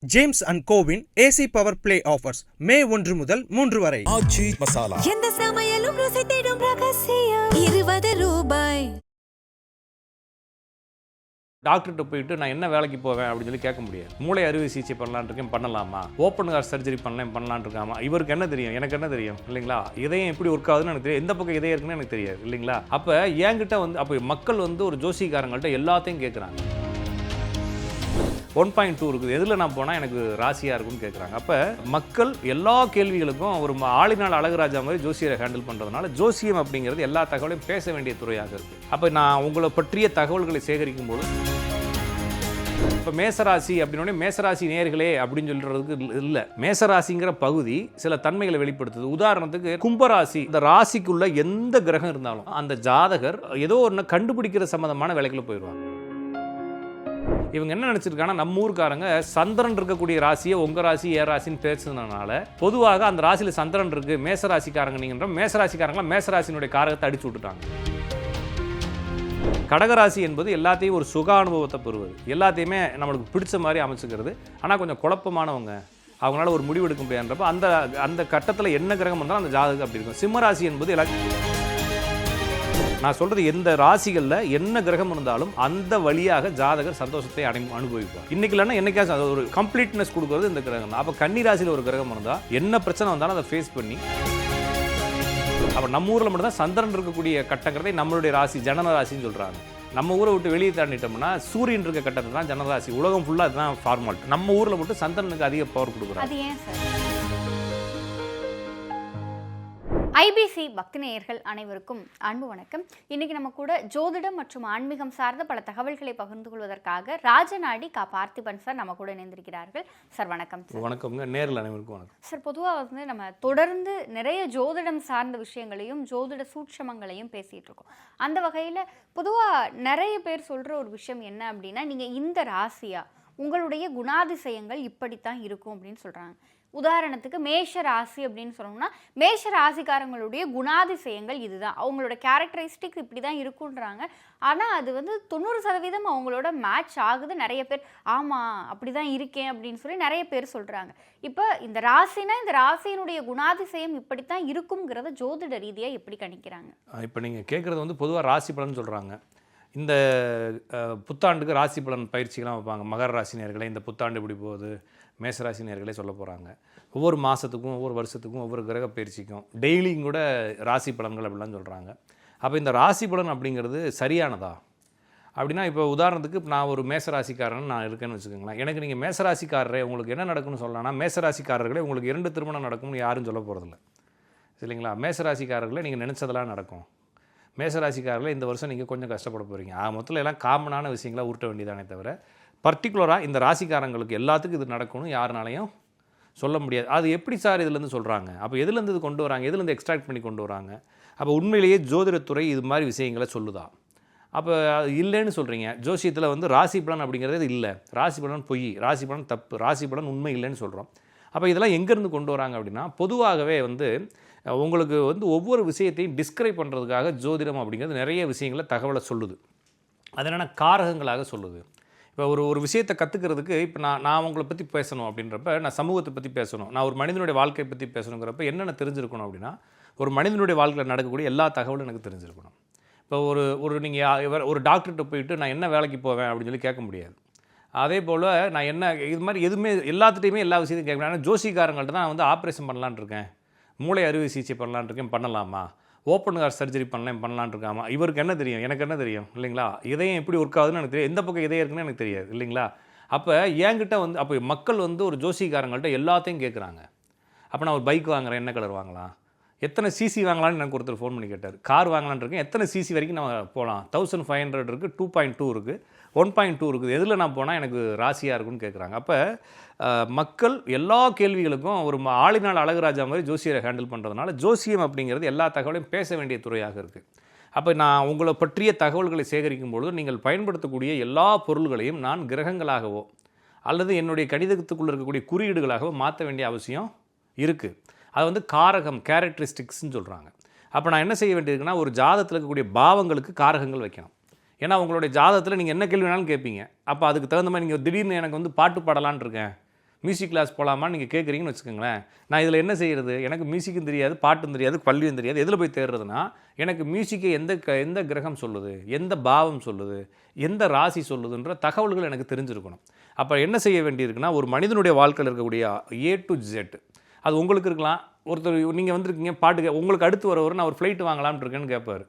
James and கோவின் AC power play offers May 1 முதல் 3 வரை. ஆச்சி மசாலா எந்த சமையலும் ருசி தேடும் ரகசியம் 20 ரூபாய். டாக்டர்கிட்ட போயிட்டு நான் என்ன வேலைக்கு போவேன் அப்படின்னு சொல்லி கேட்க முடியாது. மூளை அறுவை சிகிச்சை பண்ணலான்னு இருக்கேன், பண்ணலாமா? ஓப்பன் ஹார்ட் சர்ஜரி பண்ணலான்னு இருக்காமா? இவருக்கு என்ன தெரியும், எனக்கு என்ன தெரியும் இல்லைங்களா? இதயம் எப்படி ஒர்க் ஆகுதுன்னு எனக்கு தெரியும், எந்த பக்கம் இதயம் இருக்குன்னு எனக்கு தெரியாது இல்லைங்களா? அப்போ என்கிட்ட வந்து அப்போ மக்கள் வந்து ஒரு ஜோசிக்காரங்கள்ட்ட எல்லாத்தையும் கேட்குறாங்க. 1.2 இருக்குது, எதில் நான் போனால் எனக்கு ராசியாக இருக்குன்னு கேட்குறாங்க. அப்போ மக்கள் எல்லா கேள்விகளுக்கும் ஒரு ஆளினால் அழகுராஜா மாதிரி ஜோசியரை ஹேண்டில் பண்ணுறதுனால ஜோசியம் அப்படிங்கிறது எல்லா தகவலையும் பேச வேண்டிய துறையாக இருக்குது. அப்போ நான் உங்களை பற்றிய தகவல்களை சேகரிக்கும் போது இப்போ மேசராசி அப்படின்னோடனே மேசராசி நேயர்களே அப்படின்னு சொல்கிறதுக்கு இல்லை. மேசராசிங்கிற பகுதி சில தன்மைகளை வெளிப்படுத்துது. உதாரணத்துக்கு கும்பராசி, இந்த ராசிக்குள்ள எந்த கிரகம் இருந்தாலும் அந்த ஜாதகர் ஏதோ ஒன்று கண்டுபிடிக்கிற சம்மந்தமான வேலைக்குள்ள போயிடுவாங்க. இவங்க என்ன நினச்சிருக்காங்கன்னா, நம்ம ஊருக்காரங்க சந்திரன் இருக்கக்கூடிய ராசியை உங்கள் ராசி ஏ ராசின்னு பேசுனதுனால பொதுவாக அந்த ராசியில் சந்திரன் இருக்குது, மேசராசிக்காரங்க நீங்கன்ற மேசராசிக்காரங்களாம் மேசராசினுடைய காரகத்தை அடிச்சு விட்டுட்டாங்க. கடகராசி என்பது எல்லாத்தையும் ஒரு சுக அனுபவத்தை பெறுவது, எல்லாத்தையுமே நம்மளுக்கு பிடிச்ச மாதிரி அமைச்சுக்கிறது. ஆனால் கொஞ்சம் குழப்பமானவங்க, அவங்களால ஒரு முடிவு எடுக்க முடியாதுன்றப்ப அந்த அந்த கட்டத்தில் என்ன கிரகம் இருந்தாலும் அந்த ஜாதகம் அப்படி இருக்கும். சிம்மராசி என்பது நான் சொல்கிறது, எந்த ராசிகளில் என்ன கிரகம் இருந்தாலும் அந்த வழியாக ஜாதகர் சந்தோஷத்தை அனுபவிப்பார். இன்னைக்கு இல்லைன்னா என்னைக்காச்சும் ஒரு கம்ப்ளீட்னஸ் கொடுக்குறது இந்த கிரகம் தான். அப்போ கன்னி ராசியில் ஒரு கிரகம் இருந்தால் என்ன பிரச்சனை வந்தாலும் அதை ஃபேஸ் பண்ணி, அப்போ நம்ம ஊரில் மட்டும்தான் சந்திரன் இருக்கக்கூடிய கட்டங்கிறதை நம்மளுடைய ராசி ஜனன ராசின்னு சொல்கிறாங்க. நம்ம ஊரை விட்டு வெளியே தாண்டிட்டோம்னா சூரியன் இருக்க கட்டத்தை தான் ஜனராசி. உலகம் ஃபுல்லாக அதுதான் ஃபார்மாலிட்டி. நம்ம ஊரில் மட்டும் சந்திரனுக்கு அதிக பவர் கொடுக்குறாங்க. அது ஏன் சார்? ஐபிசி பக்தி நேயர்கள் அனைவருக்கும் அன்பு வணக்கம். இன்னைக்கு நம்ம கூட ஜோதிடம் மற்றும் ஆன்மீகம் சார்ந்த பல தகவல்களை பகிர்ந்து கொள்வதற்காக ராஜநாடி கா பார்த்திபன் சார் நம்ம கூட இணைந்திருக்கிறார்கள். சார் வணக்கம். வணக்கம்ங்க, நேரில் அனைவருக்கும் வணக்கம். சார், பொதுவாக வந்து நம்ம தொடர்ந்து நிறைய ஜோதிடம் சார்ந்த விஷயங்களையும் ஜோதிட சூட்சமங்களையும் பேசிகிட்டு இருக்கோம். அந்த வகையில் பொதுவாக நிறைய பேர் சொல்கிற ஒரு விஷயம் என்ன அப்படின்னா, நீங்கள் இந்த ராசியா உங்களுடைய குணாதிசயங்கள் இப்படித்தான் இருக்கும் அப்படின்னு சொல்கிறாங்க. உதாரணத்துக்கு மேஷ ராசி அப்படின்னு சொன்னோம்னா மேஷ ராசிக்காரங்களுடைய குணாதிசயங்கள் இதுதான், அவங்களோட கேரக்டரிஸ்டிக் இப்படி தான் இருக்குன்றாங்க. ஆனால் அது வந்து 90% அவங்களோட மேட்ச் ஆகுது. நிறைய பேர் ஆமாம் அப்படி தான் இருக்கேன் அப்படின்னு சொல்லி நிறைய பேர் சொல்கிறாங்க. இப்போ இந்த ராசினா இந்த ராசியினுடைய குணாதிசயம் இப்படித்தான் இருக்குங்கிறத ஜோதிட ரீதியாக எப்படி கணிக்கிறாங்க? இப்போ நீங்கள் கேட்குறது வந்து பொதுவாக ராசி பலன் சொல்கிறாங்க. இந்த புத்தாண்டுக்கு ராசி பலன் பயிற்சிகள்லாம் வைப்பாங்க. மகர ராசினியர்களே இந்த புத்தாண்டு இப்படி போகுது, மேசராசினியர்களே சொல்ல போகிறாங்க. ஒவ்வொரு மாதத்துக்கும் ஒவ்வொரு வருஷத்துக்கும் ஒவ்வொரு கிரக பயிற்சிக்கும் டெய்லியும் கூட ராசி பலன்கள் அப்படிலாம் சொல்கிறாங்க. அப்போ இந்த ராசி பலன் அப்படிங்கிறது சரியானதா அப்படின்னா, இப்போ உதாரணத்துக்கு நான் ஒரு மேசராசிக்காரன் நான் இருக்கேன்னு வச்சுக்கோங்களேன். எனக்கு நீங்கள் மேசராசிக்காரரே உங்களுக்கு என்ன நடக்கும்னு சொல்லலாம்னா, மேசராசிக்காரர்களே உங்களுக்கு 2 திருமணம் நடக்கும்னு யாரும் சொல்ல போகிறதில்ல இல்லைங்களா? மேசராசிக்காரர்களே நீங்கள் நினச்சதெல்லாம் நடக்கும். மேசராசிக்காரர்களே இந்த வருஷம் நீங்கள் கொஞ்சம் கஷ்டப்பட போகிறீங்க. மொத்தத்தில் எல்லாம் காமனான விஷயங்களா உருட்ட வேண்டியதானே தவிர பர்டிகுலராக இந்த ராசிக்காரங்களுக்கு எல்லாத்துக்கும் இது நடக்கணும் யாருனாலையும் சொல்ல முடியாது. அது எப்படி சார் இதுலேருந்து சொல்கிறாங்க? அப்போ எதுலேருந்து இது கொண்டு வராங்க, எதுலேருந்து எக்ஸ்ட்ராக்ட் பண்ணி கொண்டு வராங்க? அப்போ உண்மையிலேயே ஜோதிடத்துறை இது மாதிரி விஷயங்களை சொல்லுதா? அப்போ இல்லைன்னு சொல்கிறீங்க. ஜோசியத்தில் வந்து ராசி பலன் அப்படிங்கிறது இல்லை, ராசி பலன் பொய், ராசி பலன் தப்பு, ராசி பலன் உண்மை இல்லைன்னு சொல்கிறோம். அப்போ இதெல்லாம் எங்கேருந்து கொண்டு வராங்க அப்படின்னா, பொதுவாகவே வந்து உங்களுக்கு வந்து ஒவ்வொரு விஷயத்தையும் டிஸ்கிரைப் பண்ணுறதுக்காக ஜோதிடம் அப்படிங்கிறது நிறைய விஷயங்களை தகவலை சொல்லுது. அது என்னென்னா காரகங்களாக சொல்லுது. இப்போ ஒரு விஷயத்தை கற்றுக்கிறதுக்கு இப்போ நான் உங்களை பற்றி பேசணும் அப்படின்றப்ப, நான் சமூகத்தை பற்றி பேசணும், நான் ஒரு மனிதனுடைய வாழ்க்கையை பற்றி பேசணுங்கிறப்ப என்னென்ன தெரிஞ்சிருக்கணும் அப்படின்னா, ஒரு மனிதனுடைய வாழ்க்கையில் நடக்கக்கூடிய எல்லா தகவலும் எனக்கு தெரிஞ்சிருக்கணும். இப்போ ஒரு நீங்கள் ஒரு டாக்டர்கிட்ட போயிட்டு நான் என்ன வேலைக்கு போவேன் அப்படின்னு சொல்லி கேட்க முடியாது. அதே போல் நான் என்ன இது மாதிரி எதுவுமே எல்லாத்துட்டையுமே எல்லா விஷயத்தையும் கேட்க முடியாது. ஆனால் ஜோசிக்காரங்கள்ட்ட தான் வந்து ஆப்ரேஷன் பண்ணலான்னு இருக்கேன், மூளை அறுவை சிகிச்சை பண்ணலான்னு இருக்கேன், பண்ணலாமா? ஓப்பன் ஹார்ட் சர்ஜரி பண்ணலான்னு இருக்காமா? இவருக்கு என்ன தெரியும், எனக்கு என்ன தெரியும் இல்லைங்களா? இதயம் எப்படி ஒர்க் ஆகுதுன்னு எனக்கு தெரியும், எந்த பக்கம் இதயம் இருக்குன்னு எனக்கு தெரியாது இல்லைங்களா? அப்போ என்கிட்ட வந்து அப்போ மக்கள் வந்து ஒரு ஜோசிக்காரங்கள்ட்ட எல்லாத்தையும் கேட்குறாங்க. அப்போ நான் ஒரு பைக் வாங்குறேன், என்ன கலர் வாங்கலாம், எத்தனை சிசி வாங்கலான்னு எனக்கு ஒருத்தர் ஃபோன் பண்ணி கேட்டார். கார் வாங்கலான்னு இருக்கேன், எத்தனை சிசி வரைக்கும் நம்ம போகலாம், 1500 இருக்குது, 2.2 இருக்குது, 1.2 இருக்குது, எதில் நான் போனால் எனக்கு ராசியாக இருக்குன்னு கேட்குறாங்க. அப்போ மக்கள் எல்லா கேள்விகளுக்கும் ஒரு ஆளினால் அழகுராஜா மாதிரி ஜோசியரை ஹேண்டில் பண்ணுறதுனால ஜோசியம் அப்படிங்கிறது எல்லா தகவலையும் பேச வேண்டிய துறையாக இருக்குது. அப்போ நான் உங்களை பற்றிய தகவல்களை சேகரிக்கும் பொழுது நீங்கள் பயன்படுத்தக்கூடிய எல்லா பொருள்களையும் நான் கிரகங்களாகவோ அல்லது என்னுடைய கணிதத்துக்குள்ளே இருக்கக்கூடிய குறியீடுகளாகவோ மாற்ற வேண்டிய அவசியம் இருக்குது. அது வந்து காரகம், கேரக்டரிஸ்டிக்ஸ்ன்னு சொல்கிறாங்க. அப்போ நான் என்ன செய்ய வேண்டியதுக்குன்னா, ஒரு ஜாதகத்தில் இருக்கக்கூடிய பாவங்களுக்கு காரகங்கள் வைக்கணும். ஏன்னா உங்களுடைய ஜாதகத்தில் நீங்கள் என்ன கேள்வி வேணாலும் கேட்பீங்க. அப்போ அதுக்கு தகுந்த மாதிரி நீங்கள் திடீர்னு எனக்கு வந்து பாட்டு பாடலான் இருக்கேன், மியூசிக் கிளாஸ் போகலாமான்னு நீங்கள் கேட்குறீங்கன்னு வச்சுக்கோங்களேன். நான் இதில் என்ன செய்கிறது? எனக்கு மியூசிக்கும் தெரியாது, பாட்டும் தெரியாது, பள்ளியும் தெரியாது. எதில் போய் தேடுறதுனா, எனக்கு மியூசிக்கை எந்த கிரகம் சொல்லுது, எந்த பாவம் சொல்லுது, எந்த ராசி சொல்லுதுன்ற தகவல்கள் எனக்கு தெரிஞ்சிருக்கணும். அப்போ என்ன செய்ய வேண்டியிருக்குன்னா, ஒரு மனிதனுடைய வாழ்க்கையில் இருக்கக்கூடிய A to Z, அது உங்களுக்கு இருக்கலாம். ஒருத்தர் நீங்கள் வந்திருக்கீங்க பாட்டு உங்களுக்கு அடுத்து வரவர் நான் ஒரு ஃப்ளைட் வாங்கலாம்னு இருக்கேன்னு கேட்பார்.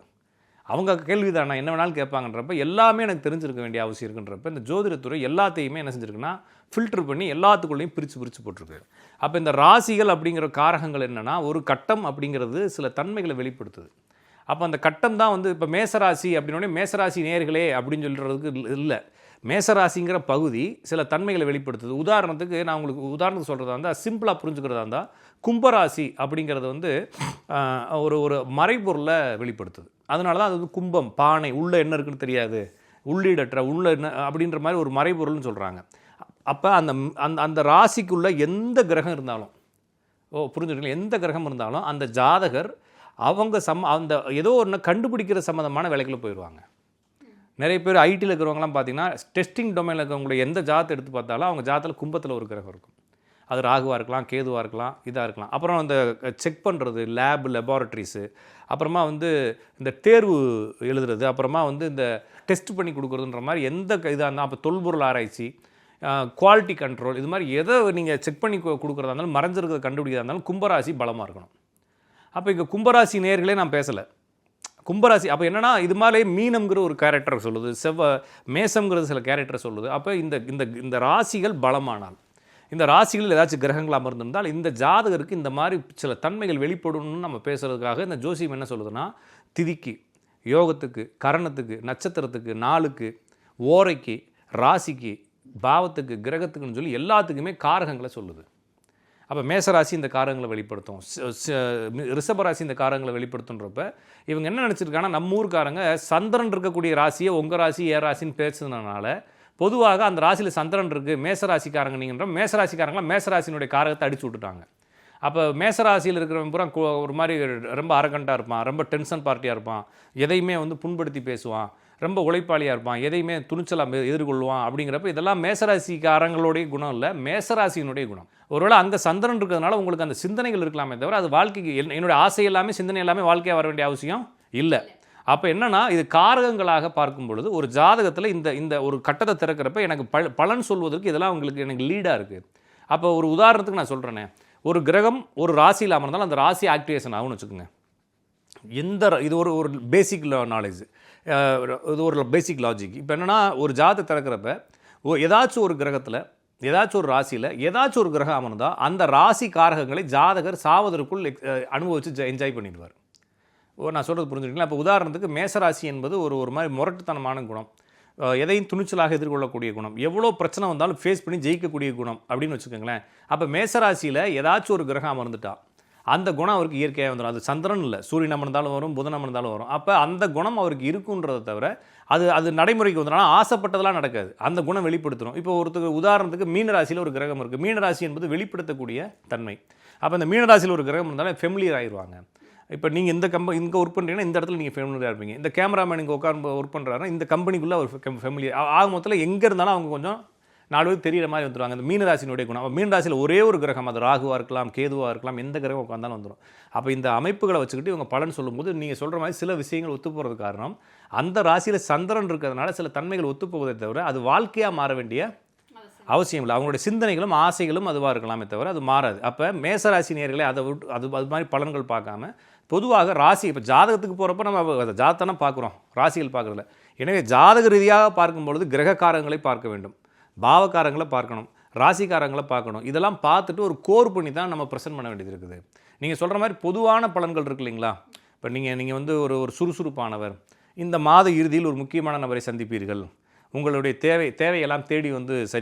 அவங்க கேள்வி தான் நான் என்ன வேணாலும் கேட்பாங்கன்றப்ப எல்லாமே எனக்கு தெரிஞ்சிருக்க வேண்டிய அவசியம் இருக்குன்றப்ப இந்த ஜோதிடத்துறை எல்லாத்தையுமே என்ன செஞ்சுருக்குன்னா ஃபில்டர் பண்ணி எல்லாத்துக்குள்ளேயும் பிரித்து போட்டிருக்கு. அப்போ இந்த ராசிகள் அப்படிங்கிற காரகங்கள் என்னென்னா, ஒரு கட்டம் அப்படிங்கிறது சில தன்மைகளை வெளிப்படுத்துது. அப்போ அந்த கட்டம் தான் வந்து இப்போ மேசராசி அப்படின்னோடனே மேசராசி நேயர்களே அப்படின்னு சொல்கிறதுக்கு இல்லை. மேசராசிங்கிற பகுதி சில தன்மைகளை வெளிப்படுத்துது. உதாரணத்துக்கு நான் உங்களுக்கு உதாரணத்துக்கு சொல்கிறதா இருந்தால், சிம்பிளாக புரிஞ்சுக்கிறதா இருந்தால், கும்பராசி அப்படிங்கிறது வந்து ஒரு மறைபொருளை வெளிப்படுத்துது. அதனால தான் அது வந்து கும்பம், பானை, உள்ளே என்ன இருக்குன்னு தெரியாது, உள்ளீடற்ற உள்ள என்ன அப்படின்ற மாதிரி ஒரு மறைபொருள்னு சொல்கிறாங்க. அப்போ அந்த அந்த ராசிக்குள்ளே எந்த கிரகம் இருந்தாலும், புரிஞ்சுக்கிட்டீங்களா, எந்த கிரகம் இருந்தாலும் அந்த ஜாதகர் அவங்க அந்த ஏதோ ஒன்று கண்டுபிடிக்கிற சம்மந்தமான வேலைக்குள்ளே போயிடுவாங்க. நிறைய பேர் ஐடியில் இருக்கிறவங்களாம் பார்த்தீங்கன்னா, டெஸ்டிங் டொமைனில் இருக்கிறவங்களுடைய எந்த ஜாதத்தை எடுத்து பார்த்தாலும் அவங்க ஜாதத்தில் கும்பத்தில் ஒரு கிரகம் இருக்கும். அது ராகுவாக இருக்கலாம், கேதுவாக இருக்கலாம், இதாக இருக்கலாம். அப்புறம் அந்த செக் பண்ணுறது, லெபார்ட்ரிஸு, அப்புறமா வந்து இந்த தேர்வு எழுதுறது, அப்புறமா வந்து இந்த டெஸ்ட் பண்ணி கொடுக்குறதுன்ற மாதிரி எந்த இதாக இருந்தால், அப்போ தொல்பொருள் ஆராய்ச்சி, குவாலிட்டி கண்ட்ரோல், இது மாதிரி எதை நீங்கள் செக் பண்ணி கொடுக்குறதா இருந்தாலும், மறைஞ்சிருக்கிறத கண்டுபிடிக்கிறதா இருந்தாலும் கும்பராசி பலமாக இருக்கணும். அப்போ இங்கே கும்பராசி நேயர்களே நான் பேசலை. கும்பராசி அப்போ என்னென்னா, இது மாதிரி மீனம்ங்கிற ஒரு கேரக்டர் சொல்லுது, மேசம்ங்கிறது சில கேரக்டர் சொல்லுது. அப்போ இந்த ராசிகள் பலமானால், இந்த ராசிகளில் ஏதாச்சும் கிரகங்கள் அமர்ந்திருந்தால் இந்த ஜாதகருக்கு இந்த மாதிரி சில தன்மைகள் வெளிப்படணும்னு நம்ம பேசுகிறதுக்காக இந்த ஜோசியம் என்ன சொல்லுதுன்னா, திதிக்கு, யோகத்துக்கு, கரணத்துக்கு, நட்சத்திரத்துக்கு, நாளுக்கு, ஓரைக்கு, ராசிக்கு, பாவத்துக்கு, கிரகத்துக்குன்னு சொல்லி எல்லாத்துக்குமே காரகங்களை சொல்லுது. அப்போ மேசராசி இந்த காரங்களை வெளிப்படுத்தும், ரிஷபராசி இந்த காரங்களை வெளிப்படுத்துன்றப்ப இவங்க என்ன நினச்சிருக்காங்கன்னா, நம்ம ஊருக்காரங்க சந்திரன் இருக்கக்கூடிய ராசியை உங்கள் ராசி ஏ ராசின்னு பேசுனதுனால பொதுவாக அந்த ராசியில் சந்திரன் இருக்குது, மேசராசிக்காரங்க நீங்கன்ற மேசராசிக்காரங்களாம் மேசராசினுடைய காரகத்தை அடிச்சு விட்டுட்டாங்க. அப்போ மேசராசியில் இருக்கிறவங்க பூரா ஒரு மாதிரி ரொம்ப அரகண்டாக இருப்பான், ரொம்ப டென்ஷன் பார்ட்டியாக இருப்பான், எதையுமே வந்து புண்படுத்தி பேசுவான், ரொம்ப உழைப்பாளியாக இருப்பான், எதையுமே துணிச்சலாக எதிர்கொள்வான். அப்படிங்கிறப்ப இதெல்லாம் மேசராசிக்காரங்களுடைய குணம் இல்லை, மேசராசியினுடைய குணம். ஒருவேளை அங்கே சந்திரன் இருக்கிறதுனால உங்களுக்கு அந்த சிந்தனைகள் இருக்கலாமே தவிர அது வாழ்க்கைக்கு என்னுடைய ஆசை எல்லாமே சிந்தனை எல்லாமே வாழ்க்கையாக வர வேண்டிய அவசியம் இல்லை. அப்போ என்னென்னா, இது காரகங்களாக பார்க்கும் பொழுது ஒரு ஜாதகத்தில் இந்த ஒரு கட்டத்தை திறக்கிறப்ப எனக்கு பலன் சொல்வதற்கு இதெல்லாம் உங்களுக்கு எனக்கு லீடாக இருக்குது. அப்போ ஒரு உதாரணத்துக்கு நான் சொல்கிறேனே, ஒரு கிரகம் ஒரு ராசியில் அமர்ந்தாலும் அந்த ராசி ஆக்டிவேஷன் ஆகும்னு வச்சுக்கோங்க. இது ஒரு பேசிக் நாலேஜ், இது ஒரு பேசிக் லாஜிக். இப்போ என்னென்னா, ஒரு ஜாதகத்தை திறக்கிறப்ப ஏதாச்சும் ஒரு கிரகத்தில், ஏதாச்சும் ஒரு ராசியில் ஏதாச்சும் ஒரு கிரகம் அமர்ந்தால் அந்த ராசி காரகங்களை ஜாதகர் சாவதற்குள் அனுபவித்து என்ஜாய் பண்ணிடுவார். நான் சொல்கிறது புரிஞ்சுக்கிங்களா? இப்போ உதாரணத்துக்கு மேசராசி என்பது ஒரு மாதிரி முரட்டுத்தனமான குணம், எதையும் துணிச்சலாக எதிர்கொள்ளக்கூடிய குணம், எவ்வளோ பிரச்சனை வந்தாலும் ஃபேஸ் பண்ணி ஜெயிக்கக்கூடிய குணம் அப்படின்னு வச்சுக்கோங்களேன். அப்போ மேசராசியில் ஏதாச்சும் ஒரு கிரகம் அமர்ந்துட்டா அந்த குணம் அவருக்கு இயற்கையாக வந்துடும். அது சந்திரன் இல்லை, சூரியன் அமர்ந்தாலும் வரும், புதன் அமர்ந்தாலும் வரும். அப்போ அந்த குணம் அவருக்கு இருக்குன்றதை தவிர அது நடைமுறைக்கு வந்துடும். ஆசைப்பட்டதெல்லாம் நடக்காது, அந்த குணம் வெளிப்படுத்தணும். இப்போ ஒருத்தருக்கு உதாரணத்துக்கு மீனராசியில் ஒரு கிரகம் இருக்குது. மீனராசி என்பது வெளிப்படுத்தக்கூடிய தன்மை. அப்போ இந்த மீனராசியில் ஒரு கிரகம் இருந்தாலும் ஃபெமிலியர் ஆயிடுவாங்க. இப்போ நீங்கள் இங்கே ஒர்க் பண்ணுறீங்கன்னா இந்த இடத்துல நீங்கள் ஃபெமிலியராக இருப்பீங்க. இந்த கேமராமேன் இங்கே உட்காந்து ஒர்க் பண்ணுறாருன்னா இந்த கம்பெனிக்குள்ளே அவர் ஃபெமிலியர் ஆக மொத்தத்தில் எங்கே இருந்தாலும் அவங்க கொஞ்சம் 4 பேர் தெரிகிற மாதிரி வந்துடுவாங்க. அந்த மீனராசினுடைய குணம். மீனராசியில் ஒரே ஒரு கிரகம், அது ராகுவாக இருக்கலாம், கேதுவாக இருக்கலாம், எந்த கிரகம் உட்காந்தாலும் வந்துடும். அப்போ இந்த அமைப்புகளை வச்சுக்கிட்டு இவங்க பலன் சொல்லும்போது நீங்கள் சொல்கிற மாதிரி சில விஷயங்கள் ஒத்து போகிறது காரணம் அந்த ராசியில் சந்திரன் இருக்கிறதுனால சில தன்மைகள் ஒத்து போவதை தவிர அது வாழ்க்கையாக மாற வேண்டிய அவசியம் இல்லை. அவங்களுடைய சிந்தனைகளும் ஆசைகளும் அதுவாக இருக்கலாமே தவிர அது மாறாது. அப்போ மேசராசி நேயர்களே அது மாதிரி பலன்கள் பார்க்காம பொதுவாக ராசி, இப்போ ஜாதகத்துக்கு போகிறப்ப நம்ம ஜாதகத்தானே பார்க்குறோம், ராசிகள் பார்க்குறதில்ல. எனவே ஜாதக ரீதியாக பார்க்கும்பொழுது கிரகக்காரங்களை பார்க்க வேண்டும், பாவக்காரங்களை பார்க்கணும், ராசிக்காரங்களை பார்க்கணும். இதெல்லாம் பார்த்துட்டு ஒரு கோர் பண்ணி தான் நம்ம ப்ரெசென்ட் பண்ண வேண்டியது இருக்குது. நீங்கள் சொல்கிற மாதிரி பொதுவான பலன்கள் இருக்கு இல்லைங்களா? இப்போ நீங்கள் வந்து ஒரு சுறுசுறுப்பானவர், இந்த மாத இறுதியில் ஒரு முக்கியமான நபரை சந்திப்பீர்கள், உங்களுடைய தேவையெல்லாம் தேடி வந்து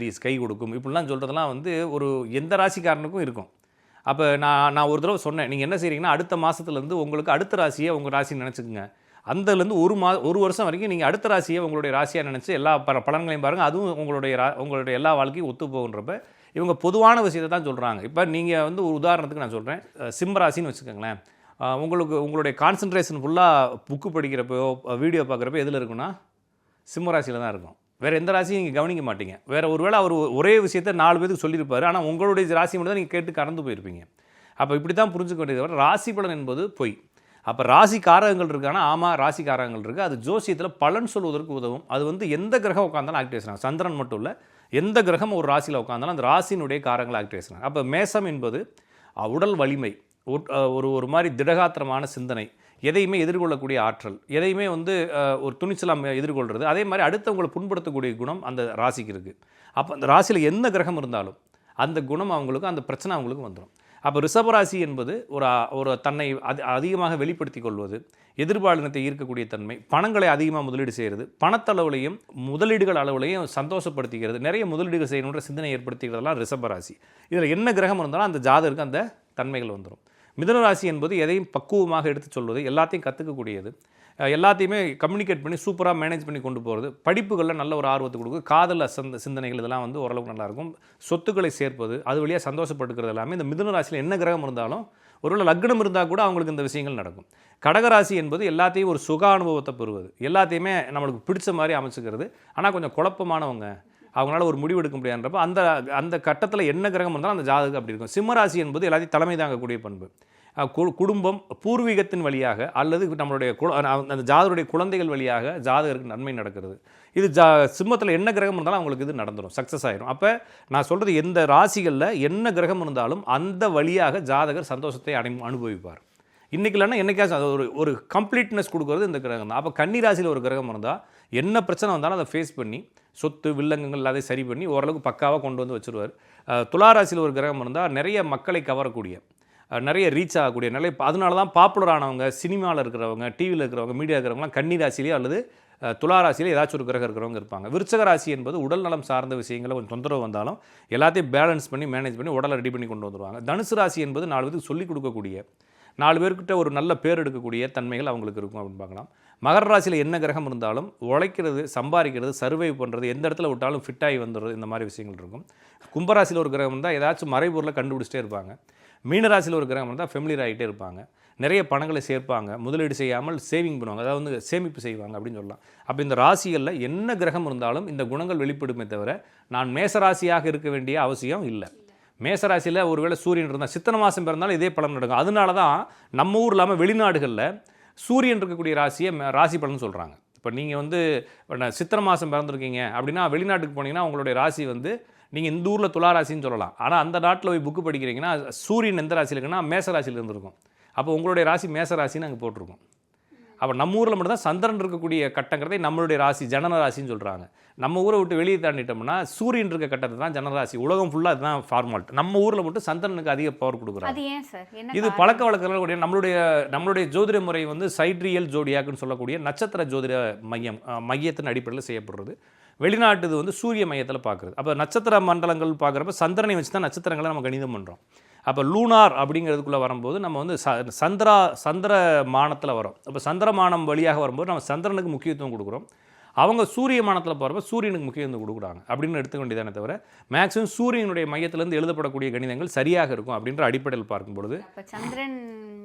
கை கொடுக்கும், இப்படிலாம் சொல்கிறதெல்லாம் வந்து ஒரு எந்த ராசிக்காரனுக்கும் இருக்கும். அப்போ நான் ஒரு தடவை சொன்னேன், நீங்கள் என்ன செய்கிறீங்கன்னா அடுத்த மாதத்துலேருந்து உங்களுக்கு அடுத்த ராசியை உங்கள் ராசின்னு நினச்சிக்கோங்க. அந்தலேருந்து ஒரு வருஷம் வரைக்கும் நீங்கள் அடுத்த ராசியை உங்களுடைய ராசியாக நினச்சி எல்லா பலன்களையும் பாருங்கள். அதுவும் உங்களுடைய எல்லா வாழ்க்கையும் ஒத்து போகுன்றப்ப இவங்க பொதுவான விஷயத்தை தான் சொல்கிறாங்க. இப்போ நீங்கள் வந்து ஒரு உதாரணத்துக்கு நான் சொல்கிறேன், சிம்ம ராசின்னு வச்சுக்கோங்களேன். உங்களுடைய கான்சன்ட்ரேஷன் ஃபுல்லாக புக்கு படிக்கிறப்போ வீடியோ பார்க்குறப்ப எதில் இருக்குன்னா சிம்ம ராசியில் தான் இருக்கும். வேறு எந்த ராசியும் நீங்கள் கவனிக்க மாட்டீங்க. வேறு ஒருவேளை அவர் ஒரே விஷயத்தை 4 பேருக்கு சொல்லியிருப்பார், ஆனால் உங்களுடைய ராசி மட்டும் தான் நீங்கள் கேட்டு கறந்து போயிருப்பீங்க. அப்போ இப்படி தான் புரிஞ்சுக்க வேண்டியது. ராசி பலன் என்பது பொய். அப்போ ராசி காரகங்கள் இருக்கானா, ஆமாம் ராசி காரகங்கள் இருக்குது. அது ஜோசியத்தில் பலன் சொல்வதற்கு உதவும். அது வந்து எந்த கிரகம் உட்காந்தாலும் ஆக்டிவேஷன், சந்திரன் மட்டும் இல்லை, எந்த கிரகம் ஒரு ராசியில் உட்காந்தாலும் அந்த ராசியினுடைய காரகங்கள் ஆக்டிவேஷன். அப்போ மேசம் என்பது உடல் வலிமை, ஒரு மாதிரி திடகாத்திரமான சிந்தனை, எதையுமே எதிர்கொள்ளக்கூடிய ஆற்றல், எதையுமே வந்து ஒரு துணிச்சலாக எதிர்கொள்கிறது. அதே மாதிரி அடுத்தவங்களை புண்படுத்தக்கூடிய குணம் அந்த ராசிக்கு இருக்குது. அப்போ அந்த ராசியில் எந்த கிரகம் இருந்தாலும் அந்த குணம் அவங்களுக்கு, அந்த பிரச்சனை அவங்களுக்கு வந்துடும். அப்போ ரிஷபராசி என்பது ஒரு தன்னை அதிகமாக வெளிப்படுத்தி கொள்வது, எதிர்பாலினத்தை ஈர்க்கக்கூடிய தன்மை, பணங்களை அதிகமாக முதலீடு செய்கிறது, பணத்தளவுலையும் முதலீடுகள் அளவுலையும் சந்தோஷப்படுத்திக்கிறது, நிறைய முதலீடுகள் செய்யணுன்ற சிந்தனை ஏற்படுத்திக்கிறதெல்லாம் ரிஷபராசி. இதில் என்ன கிரகம் இருந்தாலும் அந்த ஜாதகருக்கு அந்த தன்மைகள் வந்துடும். மிதுனராசி என்பது எதையும் பக்குவமாக எடுத்து சொல்வது, எல்லாத்தையும் கற்றுக்கக்கூடியது, எல்லாத்தையுமே கம்யூனிகேட் பண்ணி சூப்பராக மேனேஜ் பண்ணி கொண்டு போகிறது, படிப்புகளில் நல்ல ஒரு ஆர்வத்தை கொடுக்குது, காதல் சிந்தனைகள் இதெல்லாம் வந்து ஓரளவுக்கு நல்லாயிருக்கும், சொத்துக்களை சேர்ப்பது, அது வழியாக சந்தோஷப்பட்டுக்கிறது எல்லாமே. இந்த மிதுன ராசியில் என்ன கிரகம் இருந்தாலும் ஒருவேளை லக்னம் இருந்தால் கூட அவங்களுக்கு இந்த விஷயங்கள் நடக்கும். கடகராசி என்பது எல்லாத்தையும் ஒரு சுக அனுபவத்தை பெறுவது, எல்லாத்தையுமே நம்மளுக்கு பிடிச்ச மாதிரி அமைச்சுக்கிறது, ஆனால் கொஞ்சம் குழப்பமானவங்க, அவங்களால ஒரு முடிவு எடுக்க முடியாதுன்றப்போ அந்த கட்டத்தில் என்ன கிரகம் இருந்தாலும் அந்த ஜாதகம் அப்படி இருக்கும். சிம்மராசி என்பது எல்லாத்தையும் தலைமை தாங்கக்கூடிய பண்பு, குடும்பம் பூர்வீகத்தின் வழியாக அல்லது நம்மளுடைய அந்த ஜாதகருடைய குழந்தைகள் வழியாக ஜாதகருக்கு நன்மை நடக்கிறது. இது சிம்மத்தில் என்ன கிரகம் இருந்தாலும் அவங்களுக்கு இது நடந்துடும், சக்ஸஸ் ஆகிடும். அப்போ நான் சொல்கிறது, எந்த ராசிகளில் என்ன கிரகம் இருந்தாலும் அந்த வழியாக ஜாதகர் சந்தோஷத்தை அனுபவிப்பார். இன்றைக்கி இல்லைன்னா என்றைக்காச்சும் அது ஒரு கம்ப்ளீட்னஸ் கொடுக்குறது இந்த கிரகம் தான். அப்போ கன்னி ராசியில் ஒரு கிரகம் இருந்தால் என்ன பிரச்சனை வந்தாலும் அதை ஃபேஸ் பண்ணி சொத்து வில்லங்கங்கள் எல்லாத்தையும் சரி பண்ணி ஓரளவுக்கு பக்காவாக கொண்டு வந்து வச்சுருவார். துளாராசியில் ஒரு கிரகம் இருந்தால் நிறைய மக்களை கவரக்கூடிய, நிறைய ரீச் ஆகக்கூடிய நிலை. அதனால தான் பாப்புலர் ஆனவங்க, சினிமாவில் இருக்கிறவங்க, டிவியில் இருக்கிறவங்க, மீடியா இருக்கிறவங்களாம் கன்னி ராசிலேயே அல்லது துளாராசியில் ஏதாச்சும் ஒரு கிரகம் இருக்கிறவங்க இருப்பாங்க. விருச்சக ராசி என்பது உடல் நலம் சார்ந்த விஷயங்களை கொஞ்சம் தொந்தரவு வந்தாலும் எல்லாத்தையும் பேலன்ஸ் பண்ணி மேனேஜ் பண்ணி உடலை ரெடி பண்ணி கொண்டு வந்துடுவாங்க. தனுசு ராசி என்பது 4 பேருக்கு சொல்லிக் கொடுக்கக்கூடிய, 4 பேர்கிட்ட ஒரு நல்ல பேர் எடுக்கக்கூடிய தன்மைகள் அவங்களுக்கு இருக்கும் அப்படின்னு பார்க்கலாம். மகர ராசியில் என்ன கிரகம் இருந்தாலும் உழைக்கிறது, சம்பாதிக்கிறது, சர்வை பண்ணுறது, எந்த இடத்துல விட்டாலும் ஃபிட்டாகி வந்துடுறது, இந்த மாதிரி விஷயங்கள் இருக்கும். கும்பராசியில் ஒரு கிரகம் இருந்தால் ஏதாச்சும் மறைபொருளை கண்டுபிடிச்சிட்டே இருப்பாங்க. மீனராசியில் ஒரு கிரகம் இருந்தால் ஃபெமிலியர் ஆகிட்டே இருப்பாங்க, நிறைய பணங்களை சேர்ப்பாங்க, முதலீடு செய்யாமல் சேவிங் பண்ணுவாங்க, அதாவது வந்து சேமிப்பு செய்வாங்க அப்படின்னு சொல்லலாம். அப்போ இந்த ராசிகளில் என்ன கிரகம் இருந்தாலும் இந்த குணங்கள் வெளிப்படுமே தவிர நான் மேசராசியாக இருக்க வேண்டிய அவசியம் இல்லை. மேசராசியில் ஒருவேளை சூரியன் இருந்தால் சித்திரை மாதம் பிறந்தாலும் இதே பலன் நடக்கும். அதனால தான் நம்ம ஊர் இல்லாமல் வெளிநாடுகளில் சூரியன் இருக்கக்கூடிய ராசியை ராசி பலன் சொல்கிறாங்க. இப்போ நீங்கள் வந்து சித்திரை மாதம் பிறந்திருக்கீங்க அப்படின்னா வெளிநாட்டுக்கு போனீங்கன்னா உங்களுடைய ராசி வந்து நீங்கள் இந்த ஊரில் துலா ராசின்னு சொல்லலாம். ஆனால் அந்த நாட்டில் போய் புக்கு படிக்கிறீங்கன்னா சூரியன் எந்த ராசியில் இருக்குன்னா மேச ராசியில் இருந்திருக்கும். அப்போ உங்களுடைய ராசி மேச ராசின்னு அங்கே போட்டிருக்கும். அப்போ நம்ம ஊரில் மட்டும்தான் சந்திரன் இருக்கக்கூடிய கட்டங்கிறதை நம்மளுடைய ராசி ஜனன ராசின்னு சொல்கிறாங்க. நம்ம ஊரை விட்டு வெளியே தாண்டிட்டோம்னா சூரியன் இருக்க கட்டத்தை தான் ஜனராசி. உலகம் ஃபுல்லாக அதுதான் ஃபார்மாலிட்டி. நம்ம ஊரில் மட்டும் சந்திரனுக்கு அதிக பவர் கொடுக்குறாங்க. இது பழக்க வழக்கங்களுடைய நம்மளுடைய ஜோதிட முறை வந்து சைட்ரியல் ஜோடியாக்குன்னு சொல்லக்கூடிய நட்சத்திர ஜோதிட மையத்தின் அடிப்படையில் செய்யப்படுறது. வெளிநாட்டு வந்து சூரிய மையத்தில் பார்க்குறது. அப்போ நட்சத்திர மண்டலங்கள் பார்க்குறப்ப சந்திரனை வச்சு தான் நட்சத்திரங்களை நம்ம கணிதம் பண்ணுறோம். அப்போ லூனார் அப்படிங்கிறதுக்குள்ளே வரும்போது நம்ம வந்து சந்திர மானத்தில் வரோம். அப்போ சந்திரமானம் வழியாக வரும்போது நம்ம சந்திரனுக்கு முக்கியத்துவம் கொடுக்குறோம். அவங்க சூரிய மானத்தில் போகிறப்ப சூரியனுக்கு முக்கியத்துவம் கொடுக்குறாங்க அப்படின்னு எடுத்துக்க வேண்டியதானே தவிர மேக்ஸிமம் சூரியனுடைய மையத்திலேருந்து எழுதப்படக்கூடிய கணிதங்கள் சரியாக இருக்கும் அப்படின்ற அடிப்படையில் பார்க்கும்பொழுது சந்திரன்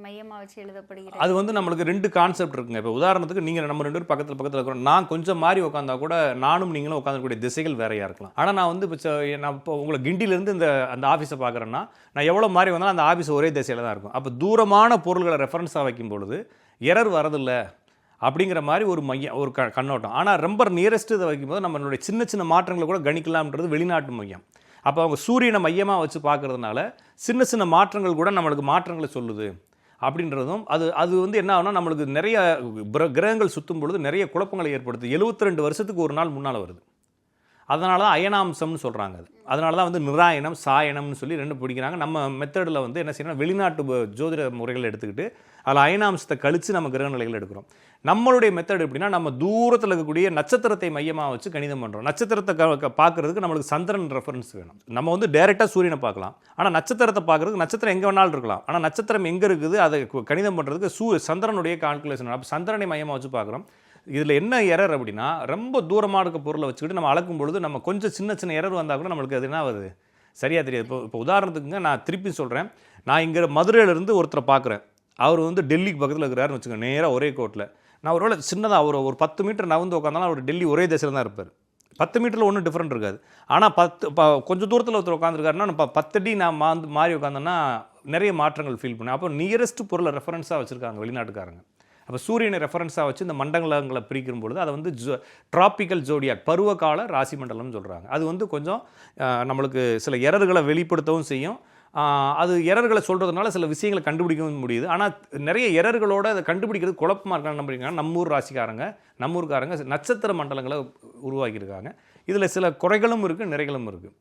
மையமாக வச்சு எழுதப்படுகிறது. அது வந்து நம்மளுக்கு 2 கான்செப்ட் இருக்குங்க. இப்போ உதாரணத்துக்கு நீங்கள் நம்ம 2 பேரும் பக்கத்தில் இருக்கிறோம். நான் கொஞ்சம் மாறி உட்காந்தா கூட நானும் நீங்களும் உட்காந்துக்கூடிய திசைகள் வேறையாக இருக்கலாம். ஆனால் நான் வந்து இப்போ உங்களை கிண்டிலேருந்து அந்த ஆஃபீஸை பார்க்குறேன்னா நான் எவ்வளோ மாறி வந்தாலும் அந்த ஆஃபீஸ் ஒரே திசையில் தான் இருக்கும். அப்போ தூரமான பொருள்களை ரெஃபரன்ஸாக வைக்கும் பொழுது எரர் வரதில்லை அப்படிங்கிற மாதிரி ஒரு கண்ணோட்டம். ஆனால் ரொம்ப நியரஸ்ட்டு இதை வைக்கும்போது நம்மளுடைய சின்ன சின்ன மாற்றங்களை கூட கணிக்கலாம்ன்றது வெளிநாட்டு மையம். அப்போ அவங்க சூரியனை மையமாக வச்சு பார்க்குறதுனால சின்ன சின்ன மாற்றங்கள் கூட நம்மளுக்கு மாற்றங்களை சொல்லுது அப்படின்றதும் அது வந்து என்ன ஆகுனா நம்மளுக்கு நிறைய கிரகங்கள் சுற்றும் பொழுது நிறைய குழப்பங்களை ஏற்படுத்துது. 72 வருஷத்துக்கு ஒரு நாள் முன்னால் வருது. அதனால தான் அயனாம்சம்னு சொல்கிறாங்க. அதனால தான் வந்து நிராயணம் சாயனம்னு சொல்லி 2 பிடிக்கிறாங்க. நம்ம மெத்தடில் வந்து என்ன செய்யணும், வெளிநாட்டு ஜோதிட முறைகளை எடுத்துக்கிட்டு அதில் அயனாம்சத்தை கழித்து நம்ம கிரக நிலைகள் எடுக்கிறோம். நம்மளுடைய மெத்தட் எப்படின்னா நம்ம தூரத்தில் இருக்கக்கூடிய நட்சத்திரத்தை மையமாக வச்சு கணிதம் பண்ணுறோம். நட்சத்திரத்தை பார்க்குறதுக்கு நம்மளுக்கு சந்திரன் ரெஃபரன்ஸ் வேணும். நம்ம வந்து டைரெக்டாக சூரியனை பார்க்கலாம். ஆனால் நட்சத்திரத்தை பார்க்குறதுக்கு நட்சத்திரம் எங்கே வேணாலும் இருக்கலாம். ஆனால் நட்சத்திரம் எங்கே இருக்குது அதை கணிதம் பண்ணுறதுக்கு சந்திரனுடைய கால்குலேஷன். அப்போ சந்திரனை மையமாக வச்சு பார்க்குறோம். இதில் என்ன எரர் அப்படின்னா ரொம்ப தூரமாக இருக்க பொருளை வச்சுக்கிட்டு நம்ம அளக்கும் பொழுது நம்ம கொஞ்சம் சின்ன சின்ன எரர் வந்தால் கூட நம்மளுக்கு அது என்ன வருது சரியாக தெரியாது. இப்போ உதாரணத்துக்குங்க நான் திருப்பி சொல்கிறேன். நான் இங்கே மதுரையிலேருந்து ஒருத்தரை பார்க்குறேன். அவர் வந்து டெல்லிக்கு பக்கத்தில் இருக்கிறாருன்னு வச்சுக்கோங்க, நேராக ஒரே கோட்டில். நான் ஒருவேளை சின்னதாக ஒரு 10 மீட்டர் நகர்ந்து உட்காந்தாலும் அவர் டெல்லி ஒரே திசையில் தான் இருப்பார். 10 மீட்டரில் ஒன்றும் டிஃப்ரெண்ட் இருக்காது. ஆனால் கொஞ்சம் தூரத்தில் ஒருத்தர் உட்காந்துருக்காருன்னா நம்ம 10 அடி நான் மாறி உட்காந்தோன்னா நிறைய மாற்றங்கள் ஃபீல் பண்ணேன். அப்போ நியரஸ்ட் பொருளை ரெஃபரன்ஸாக வச்சுருக்காங்க வெளிநாட்டுக்காரங்க. அப்போ சூரியனை ரெஃபரன்ஸாக வச்சு இந்த மண்டலங்களை பிரிக்கும் பொழுது அதை வந்து ட்ராபிக்கல் ஜோடியாக் பருவகால ராசி மண்டலம்னு சொல்கிறாங்க. அது வந்து கொஞ்சம் நம்மளுக்கு சில எரர்களை வெளிப்படுத்தவும் செய்யும். அது எரர்களை சொல்கிறதுனால சில விஷயங்களை கண்டுபிடிக்கவும் முடியுது. ஆனால் நிறைய எரர்களோடு அதை கண்டுபிடிக்கிறது குழப்பமாக இருக்கான்னு நம்புறீங்கன்னா நம்ம ஊருக்காரங்க நட்சத்திர மண்டலங்களை உருவாக்கியிருக்காங்க. இதில் சில குறைகளும் இருக்குது, நிறைகளும் இருக்குது.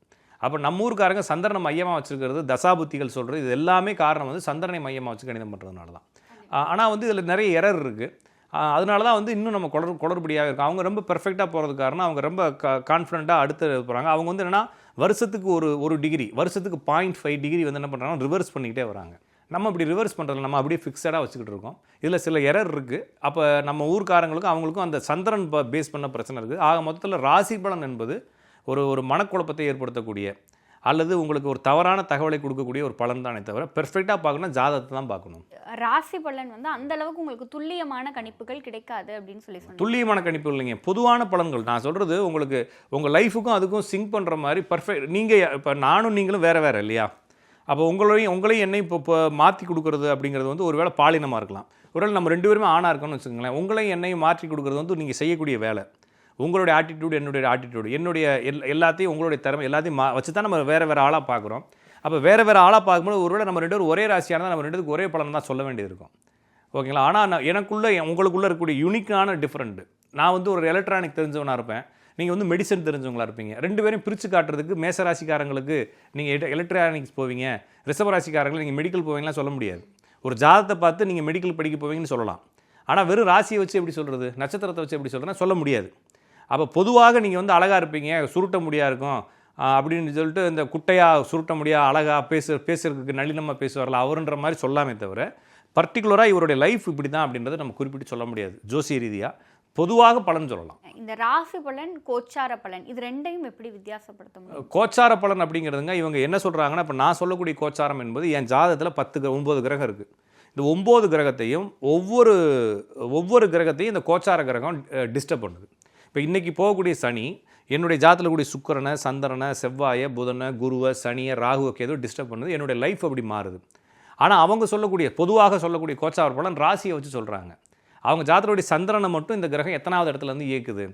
அப்போ நம்ம ஊருக்காரங்க சந்திரனை மையமாக வச்சுருக்கிறது, தசாபுத்திகள் சொல்கிறது, இது எல்லாமே காரணம் வந்து சந்திரனை மையமாக வச்சு கணிதம் பண்ணுறதுனால தான். ஆனால் வந்து இதில் நிறைய எரர் இருக்குது. அதனால தான் வந்து இன்னும் நம்ம குளறுபடியாக இருக்கும். அவங்க ரொம்ப பெர்ஃபெக்டாக போகிறதுக்கு காரணம் அவங்க ரொம்ப கான்ஃபிடண்ட்டாக அடுத்து போகிறாங்க. அவங்க வந்து என்னென்னா வருஷத்துக்கு ஒரு டிகிரி, வருஷத்துக்கு 0.5 டிகிரி வந்து என்ன பண்ணுறாங்கன்னா ரிவர்ஸ் பண்ணிக்கிட்டே வராங்க. நம்ம அப்படி ரிவர்ஸ் பண்ணுறதில்ல, நம்ம அப்படியே ஃபிக்ஸடாக வச்சுக்கிட்டு இருக்கோம். இதில் சில எரர் இருக்குது. அப்போ நம்ம ஊர்க்காரங்களுக்கும் அவங்களுக்கும் அந்த சந்திரன் பேஸ் பண்ண பிரச்சனை இருக்குது. ஆக மொத்தத்தில் ராசி பலன் என்பது ஒரு மனக்குழப்பத்தை ஏற்படுத்தக்கூடிய அல்லது உங்களுக்கு ஒரு தவறான தகவலை கொடுக்கக்கூடிய ஒரு பலன் தானே தவிர பெர்ஃபெக்டாக பார்க்கணும் ஜாதகத்தை தான் பார்க்கணும். ராசி பலன் வந்து அந்த அளவுக்கு உங்களுக்கு துல்லியமான கணிப்புகள் கிடைக்காது அப்படின்னு சொல்லி சொன்னாங்க. துல்லியமான கணிப்பு இல்லைங்க, பொதுவான பலன்கள். நான் சொல்கிறது உங்களுக்கு உங்கள் லைஃபுக்கும் அதுக்கும் சிங்க் பண்ணுற மாதிரி பர்ஃபெக்ட். நீங்கள் இப்போ நானும் நீங்களும் வேறு இல்லையா? அப்போ உங்களையும் என்னை இப்போ மாற்றி கொடுக்குறது அப்படிங்கிறது வந்து ஒரு வேளை பாலினமாக இருக்கலாம். ஒருவேளை நம்ம 2 பேருமே ஆணாக இருக்கோம்னு வச்சுக்கோங்களேன். உங்களையும் என்னையும் மாற்றி கொடுக்குறது வந்து நீங்கள் செய்யக்கூடிய வேலை. உங்களுடைய ஆட்டிடியூடு என்னுடைய எல்லாத்தையும் உங்களுடைய திறமை எல்லாத்தையும் வச்சு தான் நம்ம வேறு ஆளாக பார்க்குறோம். அப்போ வேறு ஆளாக பார்க்கும்போது ஒருவேளை நம்ம 2 பேரும் ஒரே ராசியாக நம்ம 2 பேருக்கு ஒரே பலன் தான் சொல்ல வேண்டியது இருக்கும். ஓகேங்களா? ஆனால் உங்களுக்குள்ளே இருக்கக்கூடிய யூனிக்கான டிஃப்ரெண்ட்டு. நான் வந்து ஒரு எலக்ட்ரானிக் தெரிஞ்சவனாக இருப்பேன், நீங்கள் வந்து மெடிசன் தெரிஞ்சவங்களா இருப்பீங்க. 2 பேரையும் பிரித்து காட்டுறதுக்கு மேசராசிக்காரங்களுக்கு நீங்கள் எலக்ட்ரானிக்ஸ் போவீங்க, ரிஷபராசிக்காரங்களுக்கு நீங்கள் மெடிக்கல் போவீங்கலாம் சொல்ல முடியாது. ஒரு ஜாதகத்தை பார்த்து நீங்கள் மெடிக்கல் படிக்க போவீங்கன்னு சொல்லலாம். ஆனால் வெறும் ராசியை வச்சு எப்படி சொல்கிறது, நட்சத்திரத்தை வச்சு எப்படி சொல்கிறேன்னா சொல்ல முடியாது. அப்போ பொதுவாக நீங்கள் வந்து அழகாக இருப்பீங்க, சுருட்ட முடியாக இருக்கும் அப்படின்னு சொல்லிட்டு இந்த குட்டையாக சுருட்ட முடியாக அழகாக பேசுறதுக்கு நளினமாக பேசுவார்ல அவருன்ற மாதிரி சொல்லாமே தவிர பர்டிகுலராக இவருடைய லைஃப் இப்படி தான் அப்படின்றத நம்ம குறிப்பிட்டு சொல்ல முடியாது. ஜோசிய ரீதியாக பொதுவாக பலன் சொல்லலாம். இந்த ராசி பலன், கோச்சார பலன், இது ரெண்டையும் எப்படி வித்தியாசப்படுத்த முடியும்? கோச்சார பலன் அப்படிங்கிறதுங்க இவங்க என்ன சொல்கிறாங்கன்னா, இப்போ நான் சொல்லக்கூடிய கோச்சாரம் என்பது என் ஜாதகத்தில் 9 கிரகம் இருக்குது. இந்த 9 கிரகத்தையும் ஒவ்வொரு கிரகத்தையும் இந்த கோச்சார கிரகம் டிஸ்டர்ப் பண்ணுது. இப்போ இன்றைக்கி போகக்கூடிய சனி என்னுடைய ஜாதகத்தில் கூடிய சுக்கிரனை, சந்திரனை, செவ்வாயை, புதனை, குருவை, சனியை, ராகுவை ஏதோ டிஸ்டர்ப் பண்ணுது. என்னுடைய லைஃப் அப்படி மாறுது. ஆனால் அவங்க பொதுவாக சொல்லக்கூடிய கோச்சார பலன் ராசியை வச்சு சொல்கிறாங்க. அவங்க ஜாதகத்துடைய சந்திரனை மட்டும் இந்த கிரகம் எத்தனாவது இடத்துல இருந்து இயக்குது.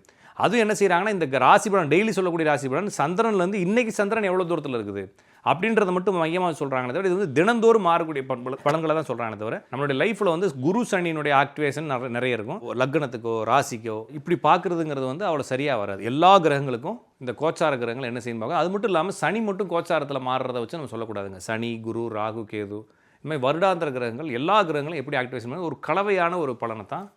அதுவும் என்ன செய்கிறாங்கன்னா, இந்த ராசி பலன் டெய்லி சொல்லக்கூடிய ராசி பலன் சந்திரன்லேருந்து இன்றைக்கி சந்திரன் எவ்வளோ தூரத்தில் இருக்குது அப்படின்றத மட்டும் மையமாக சொல்கிறாங்களே தவிர இது வந்து தினந்தோறும் மாறக்கூடிய பலன்களை தான் சொல்கிறாங்களே தவிர நம்மளுடைய லைஃப்பில் வந்து குரு சனியினுடைய ஆக்டிவேஷன் நிறைய இருக்கும். லக்னத்துக்கோ ராசிக்கோ இப்படி பார்க்குறதுங்கிறது வந்து அவ்வளோ சரியாக வராது. எல்லா கிரகங்களுக்கும் இந்த கோச்சார கிரகங்கள் என்ன செய்யணும் பார்க்க. அது மட்டும் இல்லாமல் சனி மட்டும் கோச்சாரத்தில் மாறுறதை வச்சு நம்ம சொல்லக்கூடாதுங்க. சனி, குரு, ராகு, கேது இந்த மாதிரி வருடாந்திர கிரகங்கள் எல்லா கிரகங்களும் எப்படி ஆக்டிவேஷன் பண்ணி ஒரு கலவையான ஒரு பலனை தான்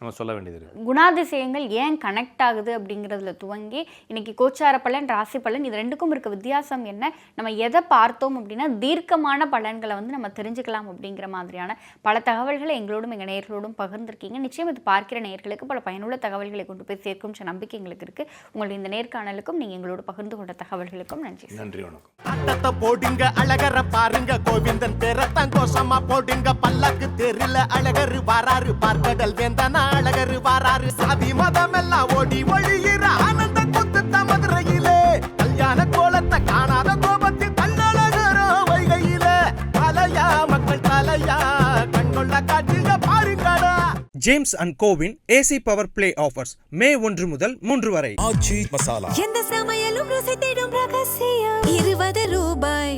நம்ம சொல்ல வேண்டியது இருக்குது. குணாதிசயங்கள் ஏன் கனெக்ட் ஆகுது அப்படிங்கிறதுல துவங்கி இன்னைக்கு கோச்சார பலன், ராசி பலன், இது ரெண்டுக்கும் இருக்க வித்தியாசம் என்ன, நம்ம எதை பார்த்தோம் அப்படின்னா தீர்க்கமான பலன்களை வந்து நம்ம தெரிஞ்சுக்கலாம் அப்படிங்கிற மாதிரியான பல தகவல்களை எங்களோடும் எங்கள் நேயர்களோடும் பகிர்ந்திருக்கீங்க. நிச்சயம் இது பார்க்கிற நேயர்களுக்கு பல பயனுள்ள தகவல்களை கொண்டு போய் சேர்க்கும் நம்பிக்கை எங்களுக்கு இருக்குது. உங்களுடைய இந்த நேர்காணலுக்கும் நீங்கள் எங்களோட பகிர்ந்து கொண்ட தகவல்களுக்கும் நன்றி. நன்றி, வணக்கம். அட்டத்தை போடுங்க, அழகர பாருங்க, கோவிந்தன் பேரத்தான் கோஷமா போடுங்க, பல்லக்கு தெரியல அழகரு வாராரு, பார்க்கடல் வேந்தனா அழகரு வாராரு, சாதி மதம் எல்லாம் ஓடி ஒழிகிற ஆனந்த குத்து மதுரையிலே, கல்யாண கோலத்தை காணாத கோபத்தில் கண்ணழகரோ வைகையிலே, தலையா மக்கள் தலையா கண்கொள்ள காட்டுங்க பாருங்கடா. ஜேம்ஸ் அண்ட் கோவின் AC power play offers May 1 முதல் 3 வரை. எந்த சமையலும் ருசி தேடும் ரகசியம் 20 ரூபாய்.